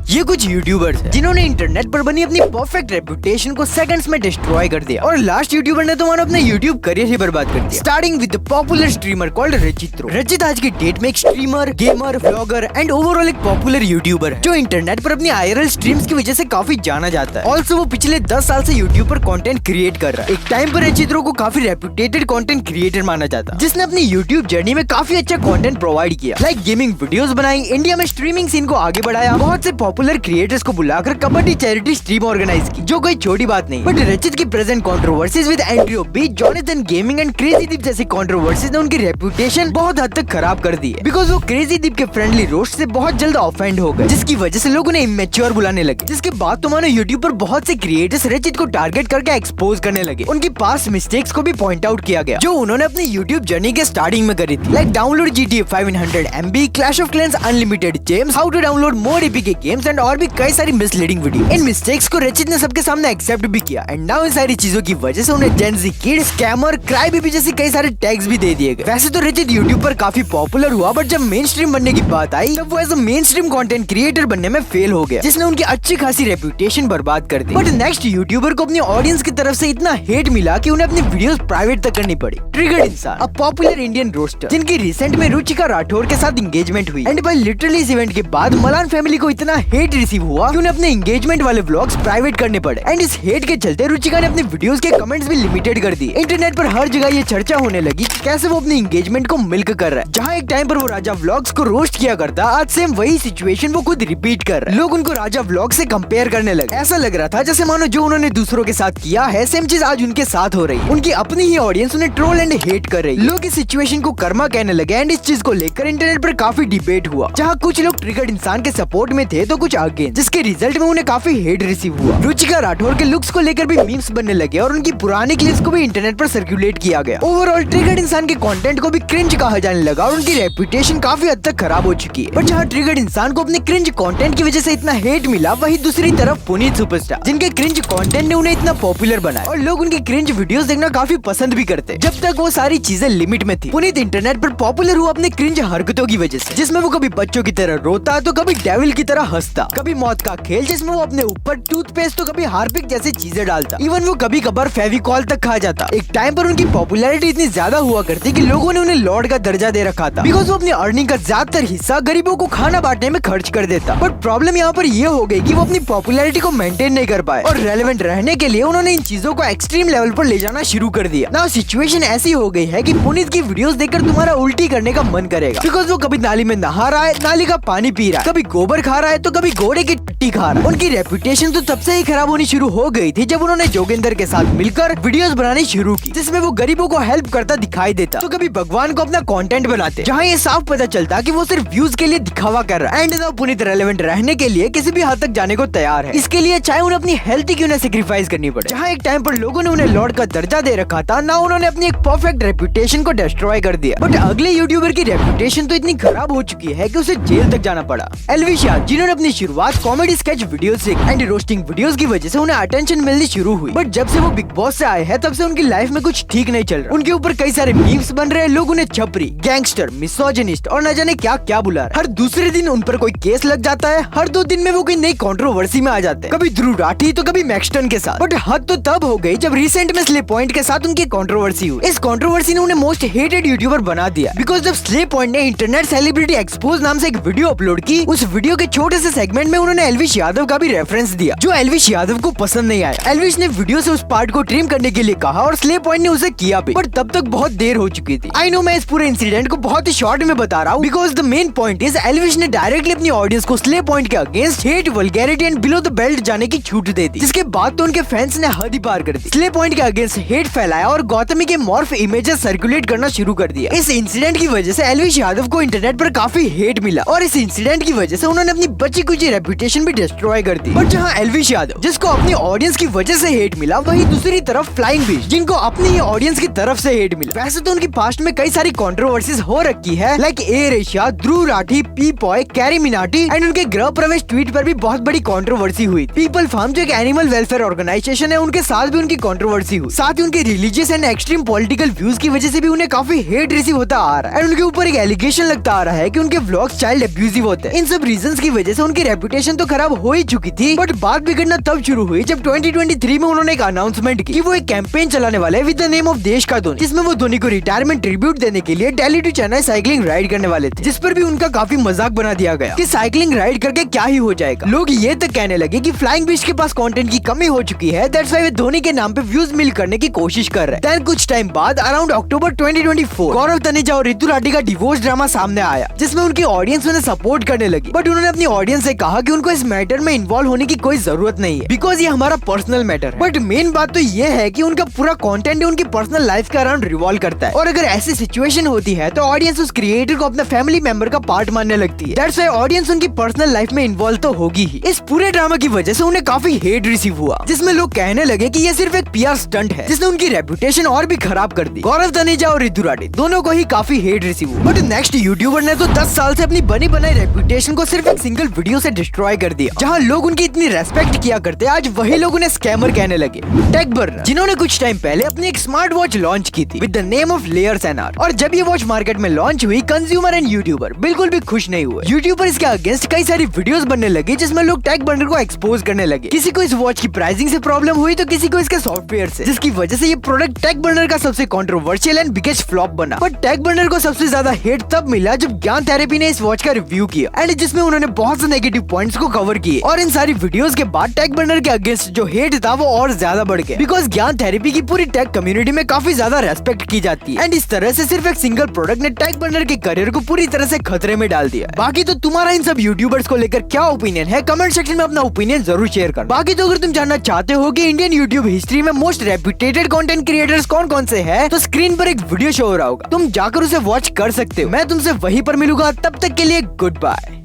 ये कुछ यूट्यूबर्स हैं जिन्होंने इंटरनेट पर बनी अपनी परफेक्ट रेपुटेशन को सेकंड्स में डिस्ट्रॉय कर दिया और लास्ट यूट्यूबर ने तो मानो अपने यूट्यूब करियर ही बर्बाद कर दिया। Starting with the popular streamer called Rachitroo. Rachit आज की डेट में एक streamer, gamer, vlogger and overall एक पॉपुलर यूट्यूबर है जो इंटरनेट पर अपनी IRL स्ट्रीम्स की वजह से काफी जाना जाता है। ऑल्सो वो पिछले 10 साल से यूट्यूब पर कंटेंट क्रिएट कर रहा है। एक टाइम पर रचित्रो को काफी रेपुटेटेड कंटेंट क्रिएटर माना जाता, जिसने अपनी यूट्यूब जर्नी में काफी अच्छा कंटेंट प्रोवाइड किया, लाइक गेमिंग वीडियोस बनाई, इंडिया में स्ट्रीमिंग सीन को आगे बढ़ाया, बहुत से पॉपुलर क्रिएटर्स को बुलाकर कबड्डी चैरिटी स्ट्रीम ऑर्गेनाइज की, जो कोई छोटी बात नहीं। बट रचित की present controversies with Andrew Beach, Jonathan gaming and crazy Deep जैसी कंट्रोवर्सीज ने उनकी रेपुटेशन बहुत हद तक खराब कर दी है, बिकॉज वो क्रेजी दीप के फ्रेंडली रोस्ट से बहुत जल्द ऑफेंड हो गए, जिसकी वजह से लोग उन्हें इमेच्योर बुलाने लगे। जिसके बाद तो मानो यूट्यूब पर बहुत से क्रिएटर्स रचित को टारगेट करके एक्सपोज करने लगे। उनकी पास्ट मिस्टेक्स को भी पॉइंट आउट किया गया जो उन्होंने अपनी यूट्यूब जर्नी के स्टार्टिंग में करी थी, like download GTA 500 MB, Clash of Clans unlimited gems, how to download more APK games and और भी कई सारी मिसलीडिंग वीडियो। इन मिस्टेक्स को रचित ने सबके सामने एक्सेप्ट भी किया एंड नाउ इन सारी चीजों की वजह से उन्हें जेन ज़ी किड, स्कैमर, क्राई बेबी जैसी कई सारे टैग्स भी दे दिए गए। वैसे तो रचित यूट्यूब पर काफी पॉपुलर हुआ, बट जब मेन स्ट्रीम बनने की बात आई तब वो as a mainstream content creator बनने में फेल हो गया, जिसने उनकी अच्छी खासी रेपुटेशन बर्बाद कर दी। बट नेक्स्ट यूट्यूबर को अपनी ऑडियंस की तरफ से इतना हेट मिला कि उन्हें अपनी वीडियोस प्राइवेट तक करनी पड़ी। ट्रिगर्ड इंसान, अ पॉपुलर इंडियन रोस्टर, जिनकी रिसेंट में रुचिका राठौर के साथ एंगेजमेंट हुई एंड बाय लिटरली इस इवेंट के बाद मलान फैमिली को इतना हेट रिसीव हुआ कि उन्हें अपने एंगेजमेंट वाले व्लॉग्स प्राइवेट करने पड़े एंड इस हेट के चलते रुचिका ने अपने वीडियोस के कमेंट्स भी लिमिटेड कर दिए। इंटरनेट पर हर जगह ये चर्चा होने लगी कि कैसे वो अपनी एंगेजमेंट को मिल्क कर रहा है। जहाँ एक टाइम पर वो राजा व्लॉग्स को रोस्ट किया करता, आज सेम वही सिचुएशन वो खुद रिपीट कर रहा है। लोग उनको राजा व्लॉग से कंपेयर करने लगे। ऐसा लग रहा था जैसे मानो जो उन्होंने दूसरों के साथ किया है सेम चीज आज उनके साथ हो रही है। उनकी अपनी ही ऑडियंस उन्हें ट्रोल एंड हेट कर रही है। लोग इस सिचुएशन को कर्मा कहने लगे एंड इस चीज को लेकर इंटरनेट पर काफी डिबेट हुआ, जहाँ कुछ लोग ट्रिगर्ड इंसान के सपोर्ट में थे तो कुछ अगेंस्ट, जिसके रिजल्ट में उन्हें काफी हेट रिसीव हुआ। रुचिका राठौर के लुक्स को लेकर भी मीम्स बनने लगे और उनकी पुरानी क्लिप्स को भी इंटरनेट पर सर्कुलेट किया गया। ओवरऑल ट्रिगर्ड इंसान के कंटेंट को भी क्रिंज कहा जाने लगा और उनकी रेपुटेशन काफी हद तक खराब हो चुकी है। बट जहाँ ट्रिगर्ड इंसान को अपने क्रिंज कंटेंट की वजह से इतना हेट मिला, वही दूसरी तरफ पुनीत सुपरस्टार, जिनके क्रिंज कंटेंट ने उन्हें इतना पॉपुलर बनाया और लोग उनकी क्रिंज वीडियोस देखना काफी पसंद भी करते, जब तक वो सारी चीजें लिमिट में थी। पुनीत इंटरनेट पर पॉपुलर हुआ अपने क्रिंज हरकतों की वजह से, जिसमें वो कभी बच्चों की तरह रोता तो कभी डेविल की तरह हंसता, कभी मौत का खेल जिसमें वो अपने ऊपर टूथपेस्ट तो कभी हार्पिक जैसी चीजें डालता, इवन वो कभी कभार फेविकॉल तक खा जाता। एक टाइम पर उनकी पॉपुलैरिटी इतनी ज्यादा हुआ करती कि लोगों ने उन्हें लॉर्ड का दर्जा दे रखा था, बिकॉज वो अपनी अर्निंग का ज्यादातर हिस्सा गरीबों को खाना बांटने में खर्च कर देता। बट प्रॉब्लम यहाँ पर ये हो गई कि वो अपनी पॉपुलैरिटी को मेंटेन नहीं कर पाए और रेलेवेंट रहने के लिए उन्होंने इन चीजों को एक्सट्रीम लेवल पर ले जाना शुरू कर दिया। नाउ सिचुएशन ऐसी हो गई है कि पुनीत की वीडियोस देखकर तुम्हारा उल्टी करने का मन करेगा, बिकॉज वो कभी नाली में नहा रहा है, नाली का पानी पी रहा है, कभी गोबर खा रहा है तो कभी घोड़े की टट्टी खा रहा है। उनकी रेपुटेशन तो तब से ही खराब होनी शुरू हो गई थी जब उन्होंने जोगिंदर के साथ मिलकर वीडियोस बनानी शुरू की, जिसमें वो गरीबों को हेल्प करता दिखाई देता, तो कभी भगवान को अपना कंटेंट बनाते, जहाँ ये साफ पता चलता कि वो सिर्फ व्यूज के लिए दिखावा कर रहा है। एंड नाउ पुनीत रेलेवेंट रहने के लिए किसी भी हद तक जाने को तैयार है, इसके लिए चाहे उन्हें अपनी हेल्थ क्यों न सेक्रीफाइस करनी पड़े। जहाँ एक टाइम पर लोगों ने उन्हें लॉर्ड का दर्जा दे रखा था, ना उन्होंने अपनी एक परफेक्ट रेपुटेशन को डिस्ट्रॉय कर दिया। बट अगले यूट्यूबर की रेपुटेशन तो इतनी खराब हो चुकी है कि उसे जेल तक जाना पड़ा। एलवी शाह, जिन्होंने अपनी शुरुआत कॉमेडी स्केच वीडियो से एंड रोस्टिंग वीडियोस की वजह से उन्हें अटेंशन मिलनी शुरू हुई, बट जब से वो बिग बॉस से आए हैं तब से उनकी लाइफ में कुछ ठीक नहीं चल रहा। उनके ऊपर कई सारे मीम्स बन रहे हैं, लोग उन्हें छपरी, गैंगस्टर, मिसोजिनिस्ट और न जाने क्या क्या बुला रहे। हर दूसरे दिन उन पर कोई केस लग जाता है, हर 2 दिन में वो कोई नई कंट्रोवर्सी में आ जाते हैं, कभी ध्रुव राठी तो कभी मैक्सटन के साथ। बट हद तो तब हो गई जब रिसेंट में स्ले पॉइंट के साथ उनकी कंट्रोवर्सी हुई। इस कंट्रोवर्सी ने उन्हें मोस्ट हेटेड यूट्यूबर बना दिया, बिकॉज जब स्ले पॉइंट ने इंटरनेट सेलिब्रिटी एक्सपोज नाम से एक वीडियो अपलोड की, उस वीडियो के छोटे से सेगमेंट में उन्होंने एल्विश यादव का भी रेफरेंस दिया, जो एल्विश यादव को पसंद नहीं आया। एल्विश ने वीडियो से उस पार्ट को ट्रिम करने के लिए कहा और स्ले पॉइंट ने उसे किया भी, बट तब तक बहुत देर हो चुकी थी। आई नो मैं इस पूरे इंसिडेंट को बहुत ही शॉर्ट में बता रहा हूँ, because the main point is Elvish ने डायरेक्टली अपनी ऑडियंस को स्ले पॉइंट के against hate, vulgarity and below the belt जाने की छूट दे दी, जिसके बाद तो उनके फैंस ने हद ही पार कर दी। स्ले पॉइंट के अगेंस्ट हेट फैलाया और गौतमी के मॉर्फ इमेजेस सर्कुलेट करना शुरू कर दिया। इस इंसिडेंट की वजह से एल्विश यादव को इंटरनेट पर काफी हेट मिला और इस इंसिडेंट की वजह से उन्होंने अपनी बची कुची रेपुटेशन भी डिस्ट्रॉय कर दी। बट जहाँ एल्विश यादव, जिसको अपनी ऑडियंस की वजह से हेट मिला, वही दूसरी तरफ फ्लाइंग फिश, जिनको अपनी ही ऑडियंस की तरफ से हेट मिला। वैसे तो उनकी पास्ट में कई सारी कंट्रोवर्सीज हो रखी है, like Air Asia, Dhruv Rathee, पी-पॉय, कैरी मिनाटी एंड उनके गृह प्रवेश ट्वीट पर भी बहुत बड़ी कंट्रोवर्सी हुई। पीपल फार्म, जो एक एनिमल वेलफेयर ऑर्गेनाइजेशन है, उनके साथ भी उनकी कंट्रोवर्सी हुई। साथ ही उनके religious and extreme political views की वजह से भी उन्हें काफी हेट रिसीव होता आ रहा है एंड उनके ऊपर एक एलिगेशन लगता आ रहा है कि उनके व्लॉग्स चाइल्ड अब्यूजिव होते हैं। इन सब रीजंस की वजह से उनकी उनकी रेपुटेशन तो खराब हो ही चुकी थी, बट बात बिगड़ना तब शुरू हुई जब 2023 में उन्होंने एक अनाउंसमेंट की कि वो एक कैंपेन चलाने वाले विद द नेम ऑफ देश का धोनी, जिसमें वो धोनी को रिटायरमेंट ट्रिब्यूट देने के लिए Delhi to Chennai cycling ride करने वाले थे, जिस पर भी उनका काफी मजाक बना दिया गया कि साइकिलिंग राइड करके क्या ही हो जाएगा। लोग ये तक कहने लगे कि फ्लाइंग बीस्ट के पास कंटेंट की कमी हो चुकी है, दैट्स व्हाई वे धोनी के नाम पे व्यूज मिल करने की कोशिश कर रहे हैं। देन कुछ टाइम बाद अराउंड अक्टूबर 2024 गौरव तनेजा और ऋतु राठी का डिवोर्स ड्रामा सामने आया, जिसमें उनकी ऑडियंस उन्हें सपोर्ट करने लगी, बट उन्होंने अपनी ऑडियंस से कहा कि उनको इस मैटर में इन्वॉल्व होने की कोई जरूरत नहीं है, बिकॉज ये हमारा पर्सनल मैटर है। बट मेन बात तो ये है कि उनका पूरा कंटेंट उनकी पर्सनल लाइफ के अराउंड रिवॉल्व करता है, और अगर ऐसी सिचुएशन होती है तो ऑडियंस उस क्रिएटर को अपना फैमिली मेंबर का पार्ट मानने लगती है। दैट्स व्हाई ऑडियंस उनकी पर्सनल लाइफ में इन्वॉल्व तो होगी ही। इस पूरे ड्रामा की वजह से उन्हें काफी हेट रिसीव हुआ, जिसमें लोग कहने लगे कि ये सिर्फ एक पीआर स्टंट है, जिसने उनकी रेपुटेशन और भी खराब कर दी। गौरव तनेजा और ऋतु राठी दोनों को ही काफी हेट रिसीव हुआ। बट नेक्स्ट यूट्यूबर ने तो 10 साल से अपनी बनी बनाई रेपुटेशन को सिर्फ एक सिंगल वीडियो से डिस्ट्रॉय कर दिया। जहाँ लोग उनकी इतनी रेस्पेक्ट किया करते, आज वही लोग उन्हें स्कैमर कहने लगे। टेक बर्नर, जिन्होंने कुछ टाइम पहले अपनी एक स्मार्ट वॉच लॉन्च की थी with the name of Layers Anarc, और जब ये वॉच मार्केट में लॉन्च हुई, कंज्यूमर एंड यूट्यूबर बिल्कुल भी खुश नहीं हुए। यूट्यूबर इसके अगेंस्ट कई सारी वीडियोस बनने लगी, जिसमें लोग टेक बर्नर को एक्सपोज करने लगे। किसी को इस वॉच की प्राइसिंग से प्रॉब्लम हुई तो किसी को इसके सॉफ्टवेयर से, जिसकी वजह से ये प्रोडक्ट टेक बर्नर का सबसे कंट्रोवर्शियल एंड बिगेस्ट फ्लॉप बना। बट टेक बर्नर को सबसे ज्यादा हेट तब मिला जब ज्ञान थेरेपी ने इस वॉच का रिव्यू किया, एंड जिसमें उन्होंने बहुत से नेगेटिव पॉइंट्स को कवर किए, और इन सारी वीडियोस के बाद टेक बर्नर के अगेंस्ट जो हेट था वो और ज्यादा बढ़ गया, बिकॉज ज्ञान थेरेपी की पूरी टेक कम्युनिटी में काफी ज्यादा रेस्पेक्ट की जाती है, एंड इस तरह से सिर्फ एक सिंगल प्रोडक्ट ने टेक बर्नर के करियर को पूरी तरह से खतरे में डाल दिया। बाकी तो तुम्हारा इन सब यूट्यूबर्स को लेकर क्या ओपिनियन है, कमेंट सेक्शन में अपना ओपिनियन जरूर शेयर करना। बाकी तो अगर तुम जानना चाहते हो कि इंडियन यूट्यूब हिस्ट्री में मोस्ट रेप्यूटेड कंटेंट क्रिएटर्स कौन कौन से हैं, तो स्क्रीन पर एक वीडियो शो हो रहा होगा, तुम जाकर उसे वॉच कर सकते हो। मैं तुमसे वहीं पर मिलूंगा, तब तक के लिए गुड बाय।